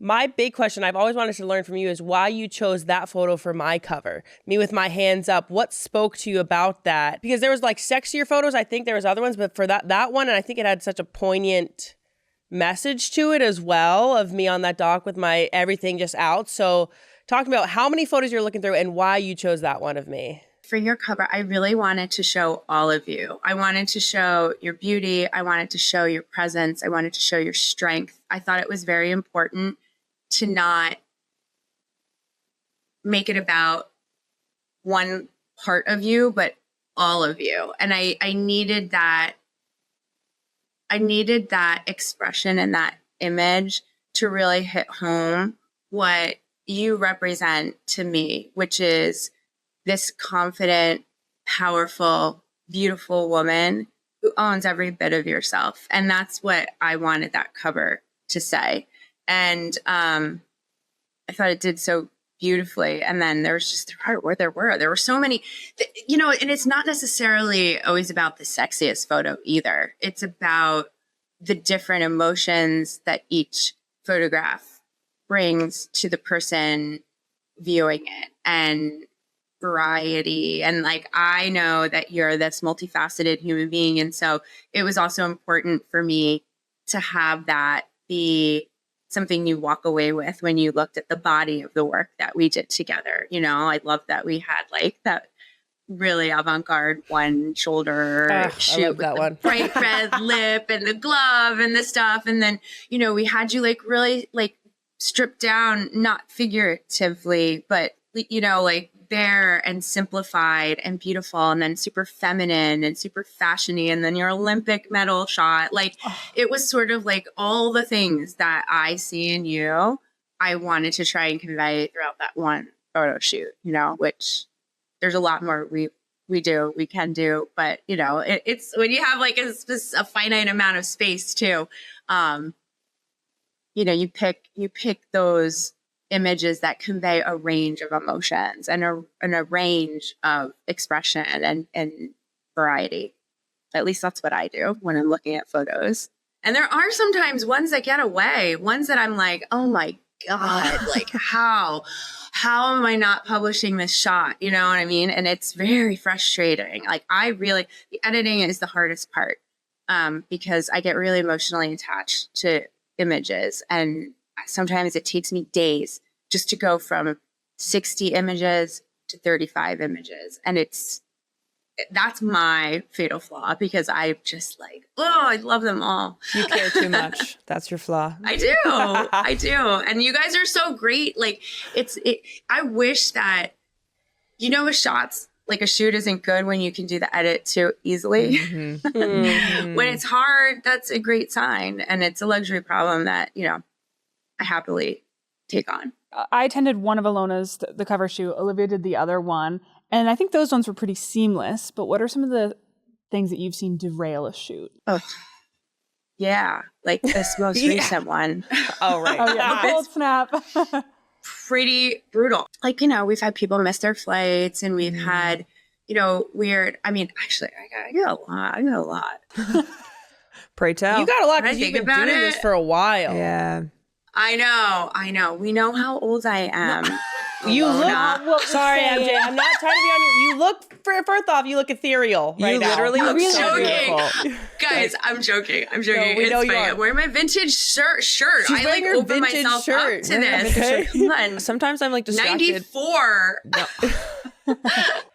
My big question I've always wanted to learn from you is why you chose that photo for my cover. Me with my hands up. What spoke to you about that? Because there was like sexier photos. I think there was other ones, but for that one, and I think it had such a poignant message to it as well of me on that dock with my everything just out. So talk about how many photos you're looking through and why you chose that one of me. For your cover, I really wanted to show all of you. I wanted to show your beauty. I wanted to show your presence. I wanted to show your strength. I thought it was very important to not make it about one part of you, but all of you. And I needed that. I needed that expression and that image to really hit home what you represent to me, which is this confident, powerful, beautiful woman who owns every bit of yourself. And that's what I wanted that cover to say. And I thought it did so beautifully. And then there was just there were so many, and it's not necessarily always about the sexiest photo either. It's about the different emotions that each photograph brings to the person viewing it, and variety. And like, I know that you're this multifaceted human being. And so it was also important for me to have that be something you walk away with when you looked at the body of the work that we did together. I love that we had like that really avant-garde one shoulder shoot with the bright red lip and the glove and the stuff. And then, we had you like really like stripped down, not figuratively, but, like bare and simplified and beautiful, and then super feminine and super fashiony, and then your Olympic medal shot. Like it was sort of like all the things that I see in you, I wanted to try and convey throughout that one photo shoot, which there's a lot more we can do, but it's when you have like a finite amount of space too, you pick those images that convey a range of emotions and a range of expression and variety. At least that's what I do when I'm looking at photos. And there are sometimes ones that get away, ones that I'm like, oh my God, like how am I not publishing this shot? You know what I mean? And it's very frustrating. Like the editing is the hardest part, because I get really emotionally attached to images. And sometimes it takes me days just to go from 60 images to 35 images. And that's my fatal flaw, because I just like, I love them all. You care too much. That's your flaw. I do. I do. And you guys are so great. Like I wish that, with shots, like a shoot isn't good when you can do the edit too easily. Mm-hmm. Mm-hmm. When it's hard, that's a great sign. And it's a luxury problem that, I happily take on. I attended one of Ilona's, the cover shoot. Olivia did the other one. And I think those ones were pretty seamless. But what are some of the things that you've seen derail a shoot? Oh, yeah. Like this most recent one. Oh, right. Oh, yeah. The cold snap. Pretty brutal. Like, we've had people miss their flights, and we've had, weird. I mean, actually, I got a lot. Pray tell. You got a lot because you've been doing this for a while. Yeah. I know. We know how old I am. You look. Sorry, MJ. I'm not trying to be on your. You look. First off, you look ethereal. Right now. Literally look so beautiful. Guys, I'm joking. No, we know you are. I'm wearing my vintage shirt. She's wearing her open vintage myself shirt. Up to this. Okay. Come on. Sometimes I'm like distracted. 94. No.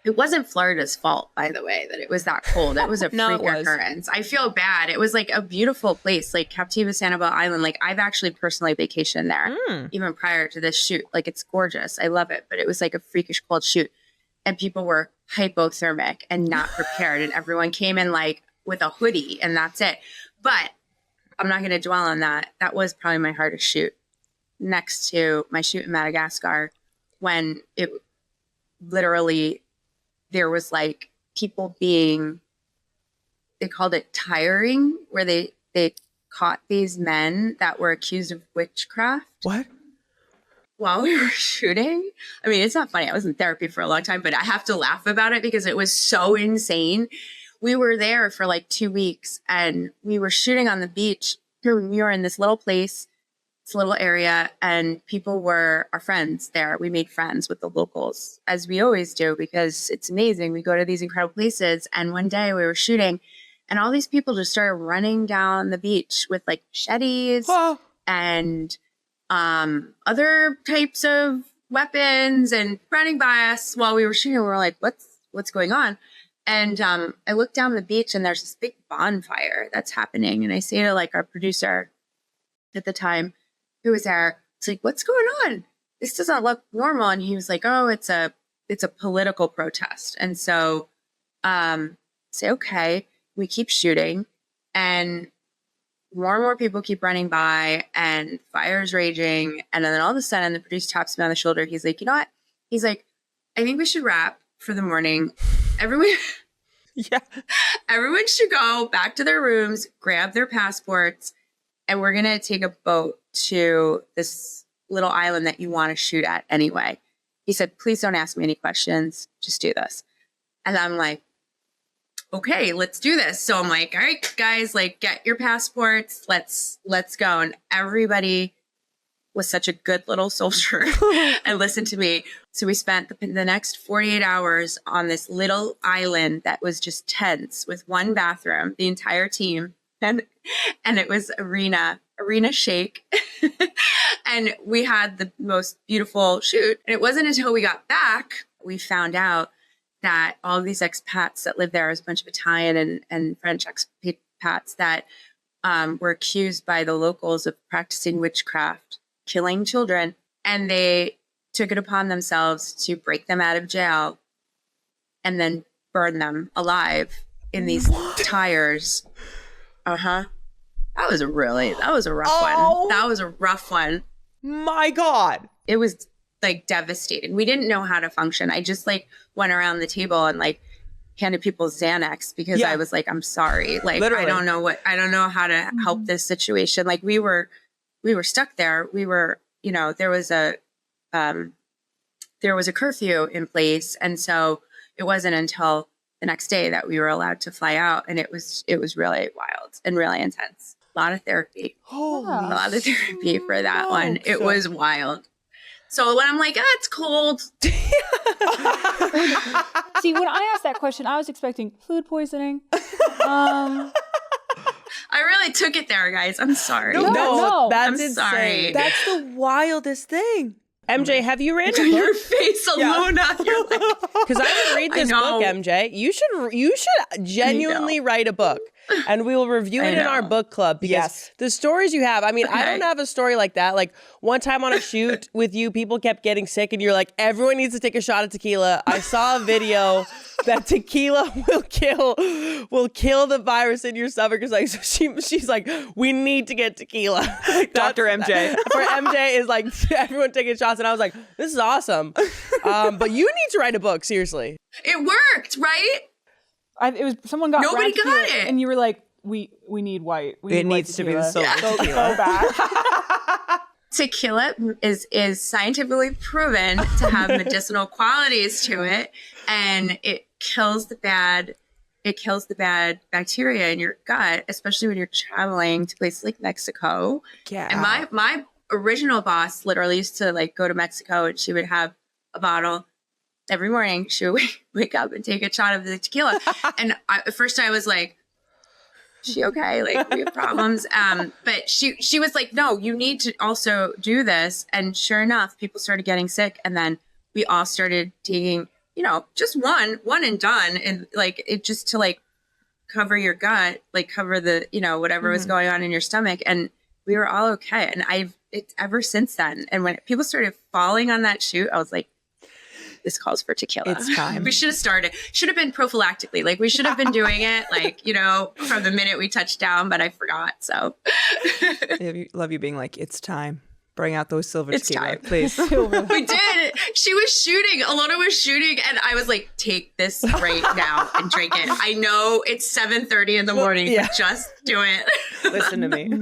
It wasn't Florida's fault, by the way, that it was that cold. It was a freak occurrence. I feel bad. It was like a beautiful place, like Captiva Sanibel Island. Like I've actually personally vacationed there even prior to this shoot. Like it's gorgeous. I love it. But it was like a freakish cold shoot. And people were hypothermic and not prepared. And everyone came in like with a hoodie and that's it. But I'm not going to dwell on that. That was probably my hardest shoot, next to my shoot in Madagascar, when it literally, there was like people being, they called it tiring, where they caught these men that were accused of witchcraft. What? While we were shooting. I mean, it's not funny. I was in therapy for a long time, but I have to laugh about it because it was so insane. We were there for like 2 weeks and we were shooting on the beach. We were in this little place. this little area, and people were our friends there. We made friends with the locals, as we always do, because it's amazing. We go to these incredible places. And one day we were shooting, and all these people just started running down the beach with like machetes and other types of weapons and running by us while we were shooting. We were like, what's going on? And I looked down the beach, and there's this big bonfire that's happening. And I say to like our producer at the time, who was there, it's like, what's going on? This doesn't look normal. And he was like, oh, it's a political protest. And so say, okay, we keep shooting, and more people keep running by, and fire's raging. And then all of a sudden the producer taps me on the shoulder. He's like, you know what? He's like, I think we should wrap for the morning. Everyone should go back to their rooms, grab their passports, and we're going to take a boat to this little island that you want to shoot at anyway. He said, please don't ask me any questions. Just do this. And I'm like, okay, let's do this. So I'm like, all right, guys, like, get your passports. Let's go. And everybody was such a good little soldier and listened to me. So we spent the next 48 hours on this little island that was just tents with one bathroom, the entire team. And it was arena shake. And we had the most beautiful shoot. And it wasn't until we got back, we found out that all of these expats that lived there, was a bunch of Italian and French expats that were accused by the locals of practicing witchcraft, killing children. And they took it upon themselves to break them out of jail and then burn them alive in these tires. That was a rough one. That was a rough one. My God. It was like devastating. We didn't know how to function. I just like went around the table and like handed people Xanax because I was like, I'm sorry. Like, literally. I don't know how to help this situation. Like we were stuck there. We were, there was a curfew in place. And so it wasn't until the next day that we were allowed to fly out. And it was really wild and really intense. A lot of therapy. A lot of therapy for that one. It was wild. So when I'm like, it's cold. See, when I asked that question, I was expecting food poisoning. I really took it there, guys. I'm sorry. No, that's I'm sorry. That's the wildest thing. MJ, have you read your face, Ilona? You're like, because I didn't read this book, MJ. You should genuinely write a book, and we will review it in our book club. Because the stories you have, I mean, I don't have a story like that. Like one time on a shoot with you, people kept getting sick, and you're like, everyone needs to take a shot of tequila. I saw a video that tequila will kill the virus in your stomach. It's like, so she's like, we need to get tequila. Like, Dr. MJ. For MJ is like, everyone taking shots. And I was like, this is awesome. But you need to write a book, seriously. It worked, right? It was someone got nobody brown got tequila, it, and you were like, we need white. It needs to be the silver tequila. Go back. Tequila is scientifically proven to have medicinal qualities to it, and it kills the bad bacteria in your gut, especially when you're traveling to places like Mexico. Yeah. And my original boss literally used to like go to Mexico, and she would have a bottle every morning. She would wake up and take a shot of the tequila. And at first I was like, is she okay? Like, we have problems. But she was like, no, you need to also do this. And sure enough, people started getting sick. And then we all started taking, just one and done. And like, it just to like cover your gut, like cover the, whatever was going on in your stomach. And we were all okay. And it's ever since then. And when people started falling on that shoot, I was like, this calls for tequila. It's time. We should have been prophylactically. Like we should have been doing it like, from the minute we touched down, but I forgot. So love you being like, it's time. Bring out those silver it's tequila, time. please. We did. She was shooting. Ilona was shooting. And I was like, take this right now and drink it. I know it's 7:30 in the morning, but just do it. Listen to me.